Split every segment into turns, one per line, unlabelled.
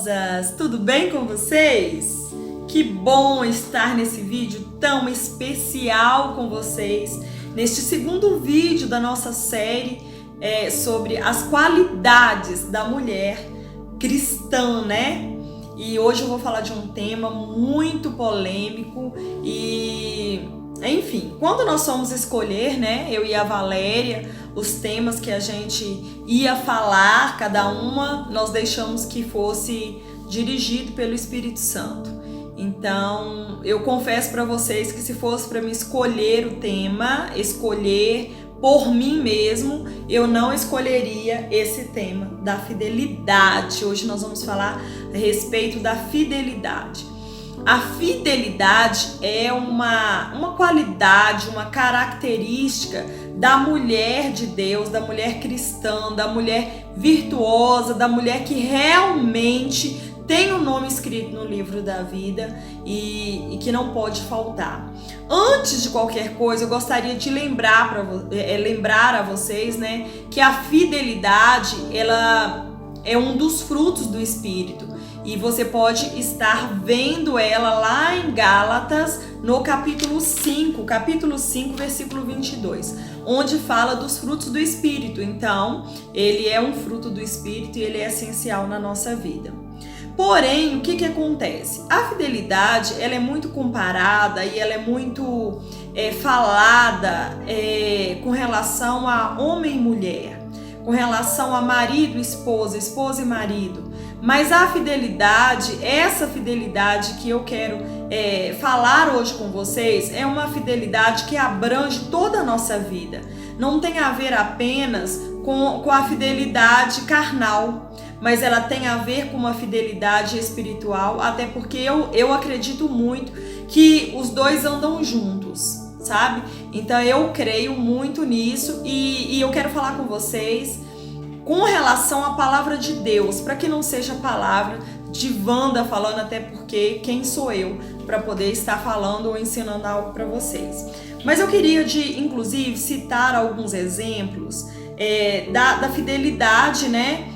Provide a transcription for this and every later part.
maravilhosas! Tudo bem com vocês? Que bom estar nesse vídeo tão especial com vocês, neste segundo vídeo da nossa série sobre as qualidades da mulher cristã, né? E hoje eu vou falar de um tema muito polêmico e, enfim, quando nós fomos escolher, né, eu e a Valéria, os temas que a gente ia falar, cada uma, nós deixamos que fosse dirigido pelo Espírito Santo. Então, eu confesso para vocês que se fosse para me escolher o tema, escolher por mim mesmo, eu não escolheria esse tema da fidelidade. Hoje nós vamos falar a respeito da fidelidade. A fidelidade é uma qualidade, uma característica da mulher de Deus, da mulher cristã, da mulher virtuosa, da mulher que realmente tem o nome escrito no livro da vida e que não pode faltar. Antes de qualquer coisa, eu gostaria de lembrar a vocês, né, que a fidelidade ela é um dos frutos do Espírito. E você pode estar vendo ela lá em Gálatas, no capítulo 5, versículo 22, onde fala dos frutos do Espírito. Então, ele é um fruto do Espírito e ele é essencial na nossa vida. Porém, o que acontece? A fidelidade, ela é muito comparada e ela é muito falada com relação a homem e mulher, com relação a marido e esposa, esposa e marido. Mas a fidelidade, essa fidelidade que eu quero falar hoje com vocês, é uma fidelidade que abrange toda a nossa vida. Não tem a ver apenas com a fidelidade carnal, mas ela tem a ver com uma fidelidade espiritual, até porque eu acredito muito que os dois andam juntos, sabe? Então eu creio muito nisso e eu quero falar com vocês com relação à palavra de Deus, para que não seja palavra de Wanda falando, até porque quem sou eu para poder estar falando ou ensinando algo para vocês. Mas eu queria inclusive citar alguns exemplos da fidelidade, né?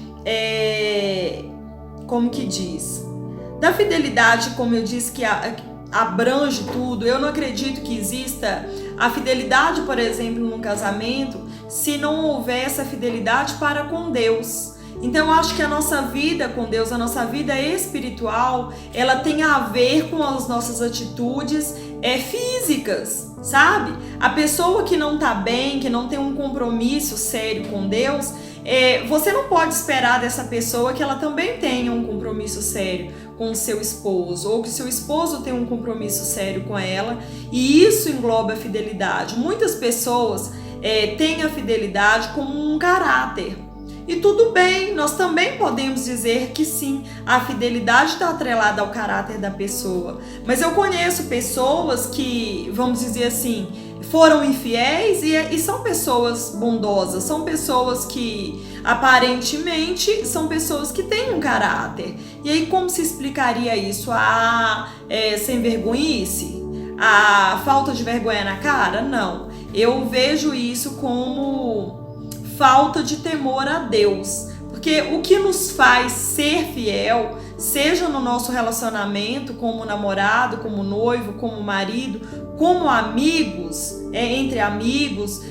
Como que diz? Da fidelidade, como eu disse, que abrange tudo. Eu não acredito que exista a fidelidade, por exemplo, num casamento, se não houver essa fidelidade para com Deus. Então eu acho que a nossa vida com Deus, a nossa vida espiritual, ela tem a ver com as nossas atitudes físicas, sabe? A pessoa que não tá bem, que não tem um compromisso sério com Deus, você não pode esperar dessa pessoa que ela também tenha um compromisso sério com o seu esposo, ou que seu esposo tenha um compromisso sério com ela, e isso engloba a fidelidade. Muitas pessoas têm a fidelidade como um caráter, e tudo bem, nós também podemos dizer que sim, a fidelidade está atrelada ao caráter da pessoa, mas eu conheço pessoas que, vamos dizer assim, foram infiéis e são pessoas bondosas, são pessoas que aparentemente são pessoas que têm um caráter. E aí como se explicaria isso? Sem vergonhice? A falta de vergonha na cara? Não. Eu vejo isso como falta de temor a Deus. Porque o que nos faz ser fiel, seja no nosso relacionamento como namorado, como noivo, como marido, como amigos, entre amigos,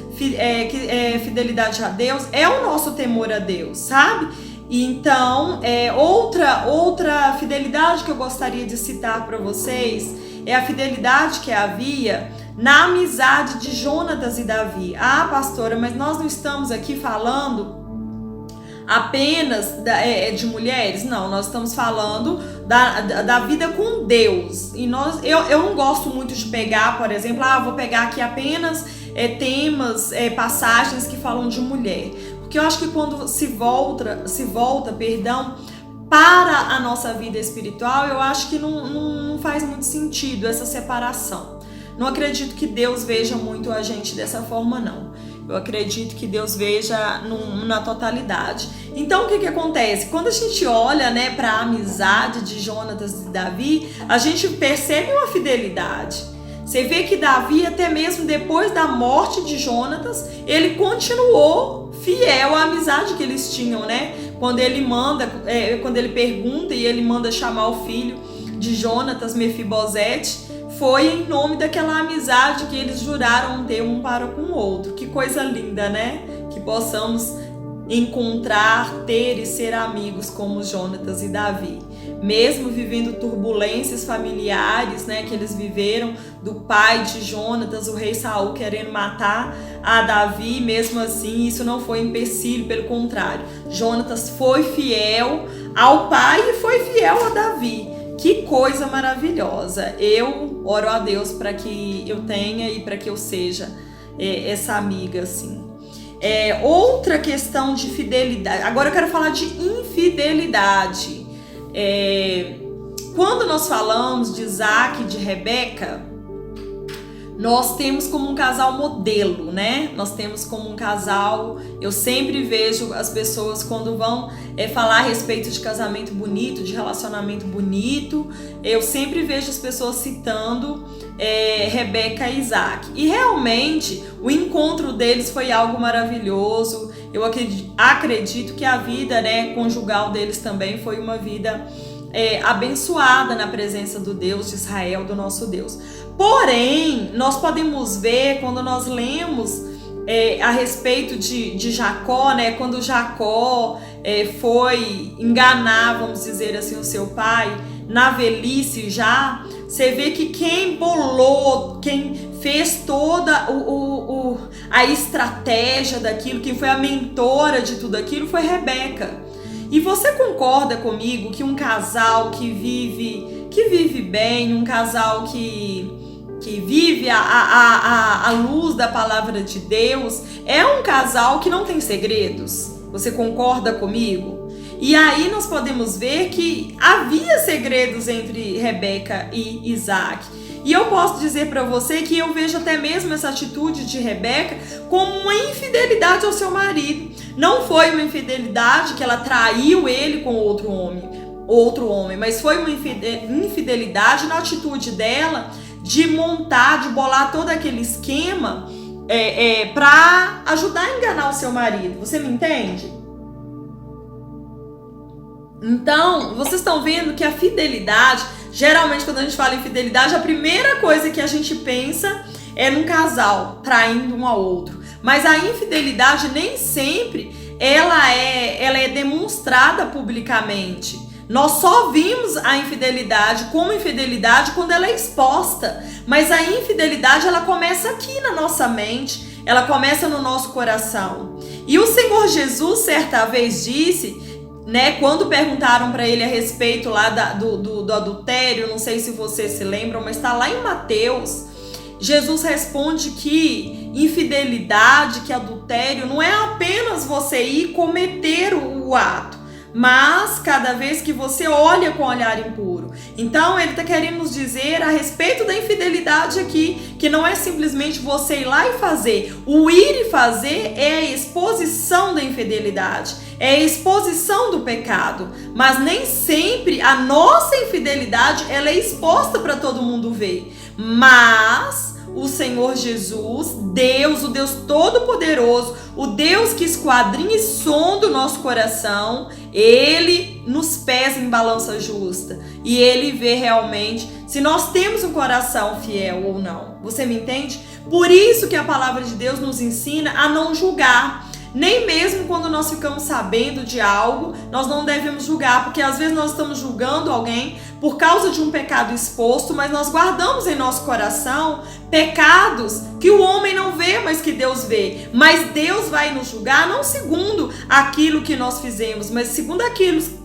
fidelidade a Deus, é o nosso temor a Deus, sabe? Então, outra fidelidade que eu gostaria de citar para vocês é a fidelidade que havia na amizade de Jonatas e Davi. Ah, pastora, mas nós não estamos aqui falando apenas de mulheres? Não, nós estamos falando da vida com Deus. E eu não gosto muito de pegar, por exemplo, vou pegar aqui apenas temas, passagens que falam de mulher. Porque eu acho que quando se volta, para a nossa vida espiritual, eu acho que não faz muito sentido essa separação. Não acredito que Deus veja muito a gente dessa forma, não. Eu acredito que Deus veja na totalidade. Então, o que acontece? Quando a gente olha, né, para a amizade de Jonatas e Davi, a gente percebe uma fidelidade. Você vê que Davi, até mesmo depois da morte de Jonatas, ele continuou fiel à amizade que eles tinham, né, quando ele quando ele pergunta e ele manda chamar o filho de Jonatas, Mefibosete, foi em nome daquela amizade que eles juraram ter um para com o outro. Que coisa linda, né? Que possamos encontrar, ter e ser amigos como Jonatas e Davi. Mesmo vivendo turbulências familiares, né, que eles viveram, do pai de Jonatas, o rei Saul, querendo matar a Davi, mesmo assim isso não foi empecilho, pelo contrário, Jonatas foi fiel ao pai e foi fiel a Davi. Que coisa maravilhosa! Eu oro a Deus para que eu tenha e para que eu seja essa amiga assim. Outra questão de fidelidade. Agora eu quero falar de infidelidade. Quando nós falamos de Isaac e de Rebeca, nós temos como um casal modelo, né? Nós temos como um casal. Eu sempre vejo as pessoas quando vão falar a respeito de casamento bonito, de relacionamento bonito, eu sempre vejo as pessoas citando Rebeca e Isaac. E realmente o encontro deles foi algo maravilhoso. Eu acredito que a vida, né, conjugal deles também foi uma vida abençoada na presença do Deus de Israel, do nosso Deus. Porém, nós podemos ver quando nós lemos a respeito de Jacó, né? Quando Jacó foi enganar, vamos dizer assim, o seu pai na velhice já, você vê que quem bolou, quem fez toda a estratégia daquilo, quem foi a mentora de tudo aquilo foi Rebeca. E você concorda comigo que um casal que vive bem, um casal que vive a luz da palavra de Deus, é um casal que não tem segredos? Você concorda comigo? E aí nós podemos ver que havia segredos entre Rebeca e Isaac. E eu posso dizer para você que eu vejo até mesmo essa atitude de Rebeca como uma infidelidade ao seu marido. Não foi uma infidelidade que ela traiu ele com outro homem, mas foi uma infidelidade na atitude dela de montar, de bolar todo aquele esquema para ajudar a enganar o seu marido. Você me entende? Então, vocês estão vendo que a fidelidade, geralmente quando a gente fala em fidelidade, a primeira coisa que a gente pensa é num casal traindo um ao outro. Mas a infidelidade nem sempre ela é demonstrada publicamente. Nós só vimos a infidelidade como infidelidade quando ela é exposta. Mas a infidelidade, ela começa aqui na nossa mente, ela começa no nosso coração. E o Senhor Jesus certa vez disse, né, quando perguntaram para ele a respeito lá do adultério, não sei se vocês se lembram, mas está lá em Mateus, Jesus responde que infidelidade, que adultério não é apenas você ir cometer o ato, mas cada vez que você olha com olhar impuro. Então ele está querendo nos dizer a respeito da infidelidade aqui, que não é simplesmente você ir lá e fazer. O ir e fazer é a exposição da infidelidade, é a exposição do pecado, mas nem sempre a nossa infidelidade ela é exposta para todo mundo ver. Mas o Senhor Jesus, Deus, o Deus Todo-Poderoso, o Deus que esquadrinha e sonda o nosso coração, Ele nos pesa em balança justa e Ele vê realmente se nós temos um coração fiel ou não. Você me entende? Por isso que a palavra de Deus nos ensina a não julgar. Nem mesmo quando nós ficamos sabendo de algo, nós não devemos julgar, porque às vezes nós estamos julgando alguém por causa de um pecado exposto, mas nós guardamos em nosso coração pecados que o homem não vê, mas que Deus vê. Mas Deus vai nos julgar não segundo aquilo que nós fizemos, mas segundo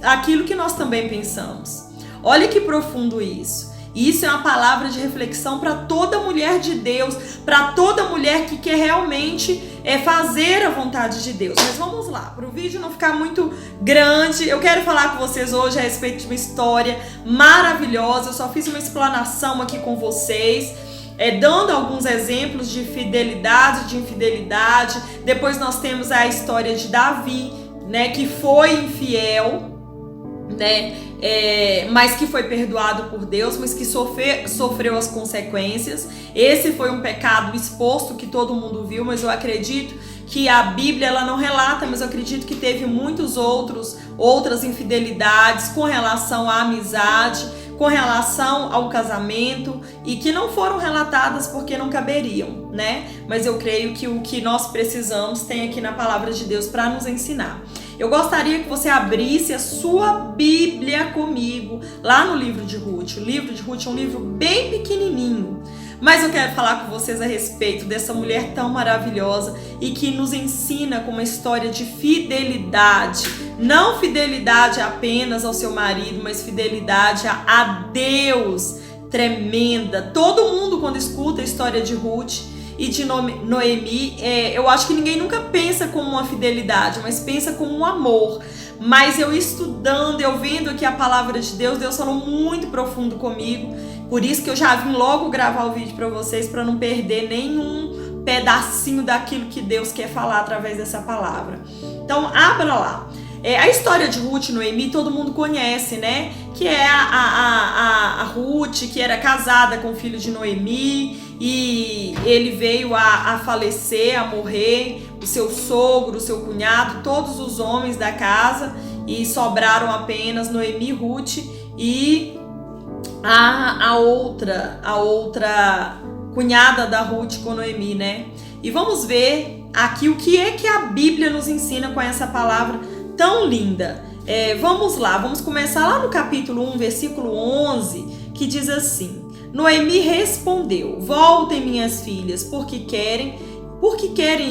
aquilo que nós também pensamos. Olha que profundo isso. Isso é uma palavra de reflexão para toda mulher de Deus, para toda mulher que quer realmente fazer a vontade de Deus. Mas vamos lá, para o vídeo não ficar muito grande, eu quero falar com vocês hoje a respeito de uma história maravilhosa. Eu só fiz uma explanação aqui com vocês, dando alguns exemplos de fidelidade, de infidelidade. Depois nós temos a história de Davi, né, que foi infiel, né, mas que foi perdoado por Deus, mas que sofreu as consequências. Esse foi um pecado exposto que todo mundo viu, mas eu acredito que a Bíblia ela não relata, mas eu acredito que teve outras infidelidades com relação à amizade, com relação ao casamento, e que não foram relatadas porque não caberiam, né? Mas eu creio que o que nós precisamos tem aqui na palavra de Deus para nos ensinar. Eu gostaria que você abrisse a sua Bíblia comigo lá no livro de Ruth. O livro de Ruth é um livro bem pequenininho, mas eu quero falar com vocês a respeito dessa mulher tão maravilhosa e que nos ensina com uma história de fidelidade. Não fidelidade apenas ao seu marido, mas fidelidade a Deus tremenda. Todo mundo, quando escuta a história de Ruth e de Noemi, eu acho que ninguém nunca pensa como uma fidelidade, mas pensa como um amor. Mas eu estudando, eu vendo aqui a palavra de Deus, Deus falou muito profundo comigo. Por isso que eu já vim logo gravar o vídeo para vocês, para não perder nenhum pedacinho daquilo que Deus quer falar através dessa palavra. Então, abra lá. A história de Ruth e Noemi todo mundo conhece, né? Que é a Ruth, que era casada com o filho de Noemi, e ele veio a falecer, a morrer, o seu sogro, o seu cunhado, todos os homens da casa, e sobraram apenas Noemi e Ruth e a outra cunhada da Ruth com Noemi, né? E vamos ver aqui o que é que a Bíblia nos ensina com essa palavra tão linda. Vamos lá, vamos começar lá no capítulo 1, versículo 11, que diz assim: Noemi respondeu: voltem, minhas filhas, porque querem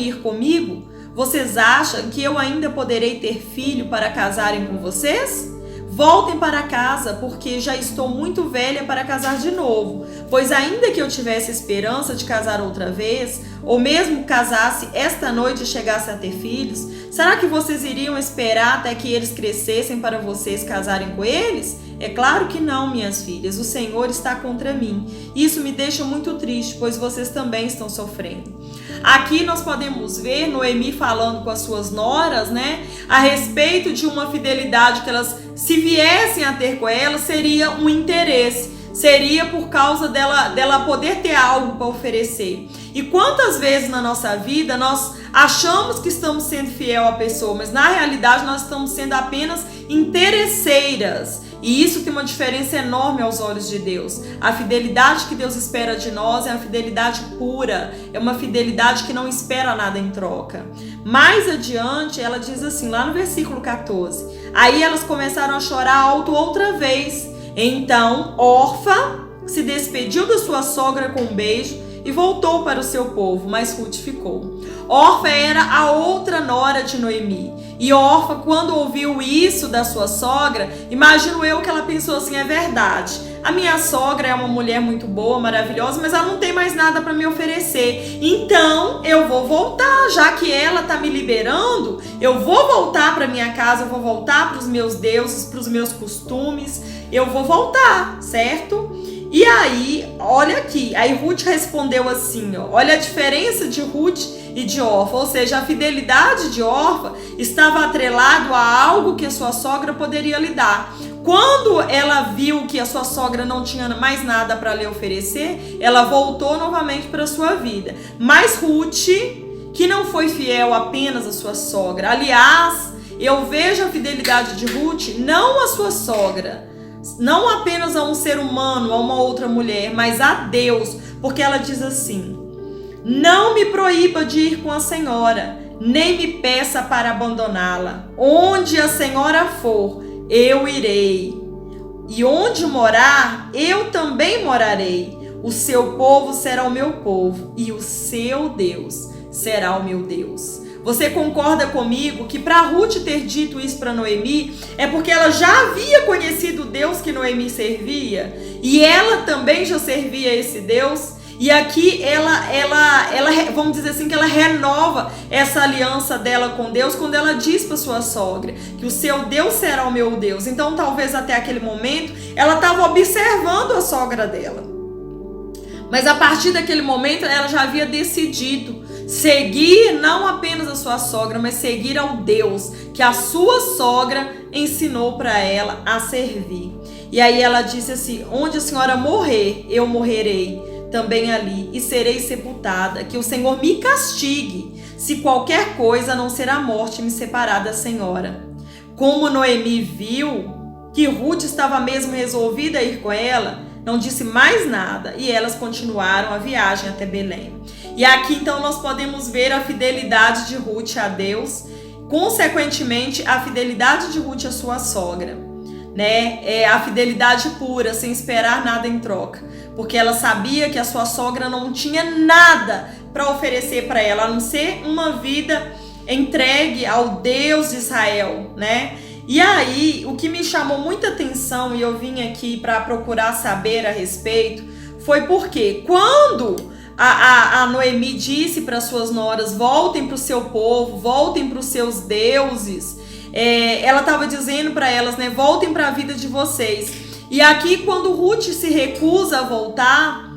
ir comigo? Vocês acham que eu ainda poderei ter filho para casarem com vocês? Voltem para casa, porque já estou muito velha para casar de novo. Pois ainda que eu tivesse esperança de casar outra vez, ou mesmo casasse esta noite e chegasse a ter filhos, será que vocês iriam esperar até que eles crescessem para vocês casarem com eles? É claro que não, minhas filhas. O Senhor está contra mim. Isso me deixa muito triste, pois vocês também estão sofrendo. Aqui nós podemos ver Noemi falando com as suas noras, né, a respeito de uma fidelidade que elas, se viessem a ter com ela, seria um interesse, seria por causa dela poder ter algo para oferecer. E quantas vezes na nossa vida nós achamos que estamos sendo fiel à pessoa, mas na realidade nós estamos sendo apenas interesseiras. E isso tem uma diferença enorme aos olhos de Deus. A fidelidade que Deus espera de nós é uma fidelidade pura, é uma fidelidade que não espera nada em troca. Mais adiante, ela diz assim, lá no versículo 14: aí elas começaram a chorar alto outra vez. Então, Orfa se despediu da sua sogra com um beijo e voltou para o seu povo, mas Ruth ficou. Orfa era a outra nora de Noemi. E Orfa, quando ouviu isso da sua sogra, imagino eu que ela pensou assim: é verdade, a minha sogra é uma mulher muito boa, maravilhosa, mas ela não tem mais nada para me oferecer. Então eu vou voltar, já que ela está me liberando, eu vou voltar para minha casa, eu vou voltar para os meus deuses, para os meus costumes, eu vou voltar, certo? E aí, olha aqui, aí Ruth respondeu assim, ó, olha a diferença de Ruth e de Orfa, ou seja, a fidelidade de Orfa estava atrelado a algo que a sua sogra poderia lhe dar. Quando ela viu que a sua sogra não tinha mais nada para lhe oferecer, ela voltou novamente para a sua vida. Mas Ruth, que não foi fiel apenas à sua sogra, aliás, eu vejo a fidelidade de Ruth não à sua sogra, não apenas a um ser humano, a uma outra mulher, mas a Deus, porque ela diz assim: não me proíba de ir com a senhora, nem me peça para abandoná-la. Onde a senhora for, eu irei. E onde morar, eu também morarei. O seu povo será o meu povo, e o seu Deus será o meu Deus. Você concorda comigo que para Ruth ter dito isso para Noemi é porque ela já havia conhecido o Deus que Noemi servia, e ela também já servia esse Deus? E aqui ela vamos dizer assim, que ela renova essa aliança dela com Deus quando ela diz para sua sogra que o seu Deus será o meu Deus. Então talvez até aquele momento ela estava observando a sogra dela, mas a partir daquele momento ela já havia decidido seguir não apenas a sua sogra, mas seguir ao Deus que a sua sogra ensinou para ela a servir. E aí ela disse assim: onde a senhora morrer, eu morrerei também ali, e serei sepultada. Que o Senhor me castigue, se qualquer coisa a não ser a morte me separar da senhora. Como Noemi viu que Ruth estava mesmo resolvida a ir com ela, não disse mais nada e elas continuaram a viagem até Belém. E aqui então nós podemos ver a fidelidade de Ruth a Deus, consequentemente a fidelidade de Ruth à sua sogra, né? É a fidelidade pura, sem esperar nada em troca, porque ela sabia que a sua sogra não tinha nada para oferecer para ela, a não ser uma vida entregue ao Deus de Israel, né? E aí, o que me chamou muita atenção, e eu vim aqui para procurar saber a respeito, foi porque quando a Noemi disse para suas noras, voltem para o seu povo, voltem para os seus deuses, ela estava dizendo para elas, né, voltem para a vida de vocês. E aqui, quando Ruth se recusa a voltar,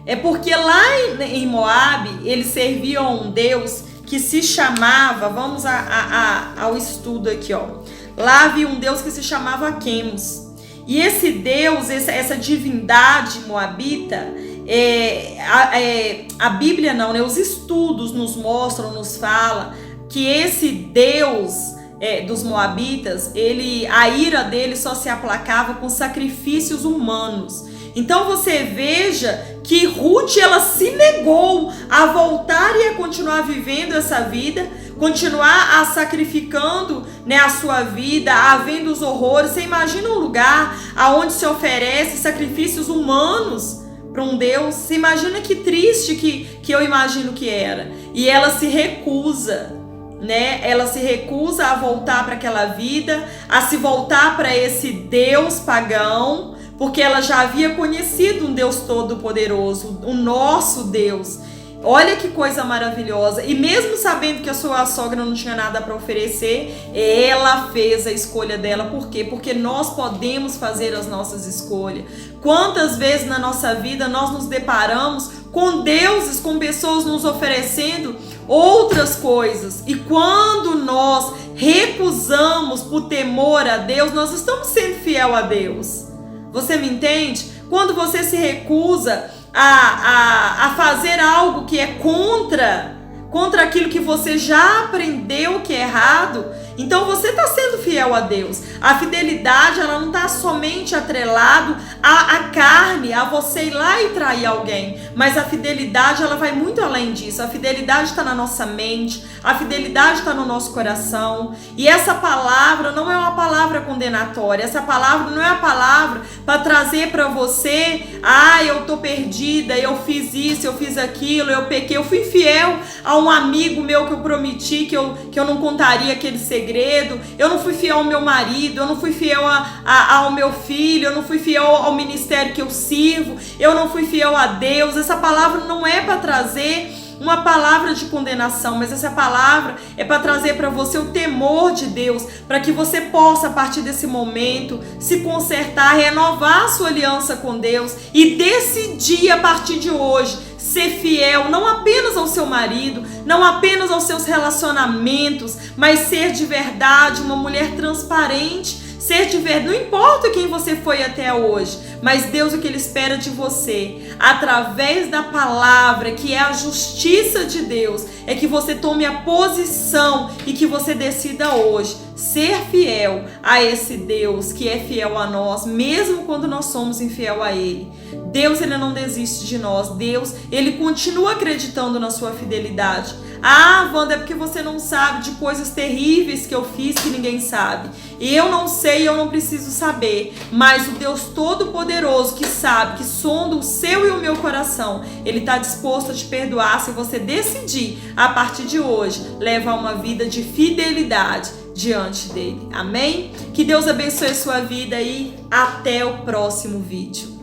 é porque lá em Moabe, eles serviam a um Deus que se chamava, vamos ao estudo aqui, ó. Lá havia um Deus que se chamava Quemos. E esse Deus, essa divindade moabita, a Bíblia não, né? Os estudos nos mostram, nos fala que esse Deus dos moabitas, a ira dele só se aplacava com sacrifícios humanos. Então você veja que Ruth, ela se negou a voltar e a continuar vivendo essa vida, continuar a sacrificando, né, a sua vida, havendo os horrores. Você imagina um lugar onde se oferece sacrifícios humanos para um Deus? Você imagina que triste que eu imagino que era. E ela se recusa, né? Ela se recusa a voltar para aquela vida, a se voltar para esse Deus pagão, porque ela já havia conhecido um Deus todo-poderoso, o nosso Deus. Olha que coisa maravilhosa. E mesmo sabendo que a sua sogra não tinha nada para oferecer, ela fez a escolha dela. Por quê? Porque nós podemos fazer as nossas escolhas. Quantas vezes na nossa vida nós nos deparamos com deuses, com pessoas nos oferecendo outras coisas. E quando nós recusamos por temor a Deus, nós estamos sendo fiel a Deus. Você me entende? Quando você se recusa a fazer algo que é contra aquilo que você já aprendeu que é errado, então você está sendo fiel a Deus. A fidelidade, ela não está somente atrelado à carne, a você ir lá e trair alguém, mas a fidelidade, ela vai muito além disso. A fidelidade está na nossa mente, a fidelidade está no nosso coração. E essa palavra não é uma palavra condenatória, essa palavra não é a palavra para trazer para você, eu tô perdida, eu fiz isso, eu fiz aquilo, eu pequei, eu fui fiel a um amigo meu que eu prometi que eu não contaria aquele segredo, eu não fui fiel ao meu marido, eu não fui fiel ao meu filho, eu não fui fiel ao ministério que eu sirvo, eu não fui fiel a Deus. Essa palavra não é para trazer uma palavra de condenação, mas essa palavra é para trazer para você o temor de Deus, para que você possa, a partir desse momento, se consertar, renovar a sua aliança com Deus e decidir, a partir de hoje, ser fiel não apenas ao seu marido, não apenas aos seus relacionamentos, mas ser de verdade uma mulher transparente, ser de verdade, não importa quem você foi até hoje, mas Deus, o que Ele espera de você, através da palavra, que é a justiça de Deus, é que você tome a posição e que você decida hoje ser fiel a esse Deus que é fiel a nós, mesmo quando nós somos infiel a Ele. Deus, Ele não desiste de nós. Deus, Ele continua acreditando na sua fidelidade. Wanda, é porque você não sabe de coisas terríveis que eu fiz que ninguém sabe. E eu não sei, eu não preciso saber. Mas o Deus Todo-Poderoso que sabe, que sonda o seu e o meu coração, Ele está disposto a te perdoar se você decidir, a partir de hoje, levar uma vida de fidelidade diante dele. Amém? Que Deus abençoe a sua vida e até o próximo vídeo.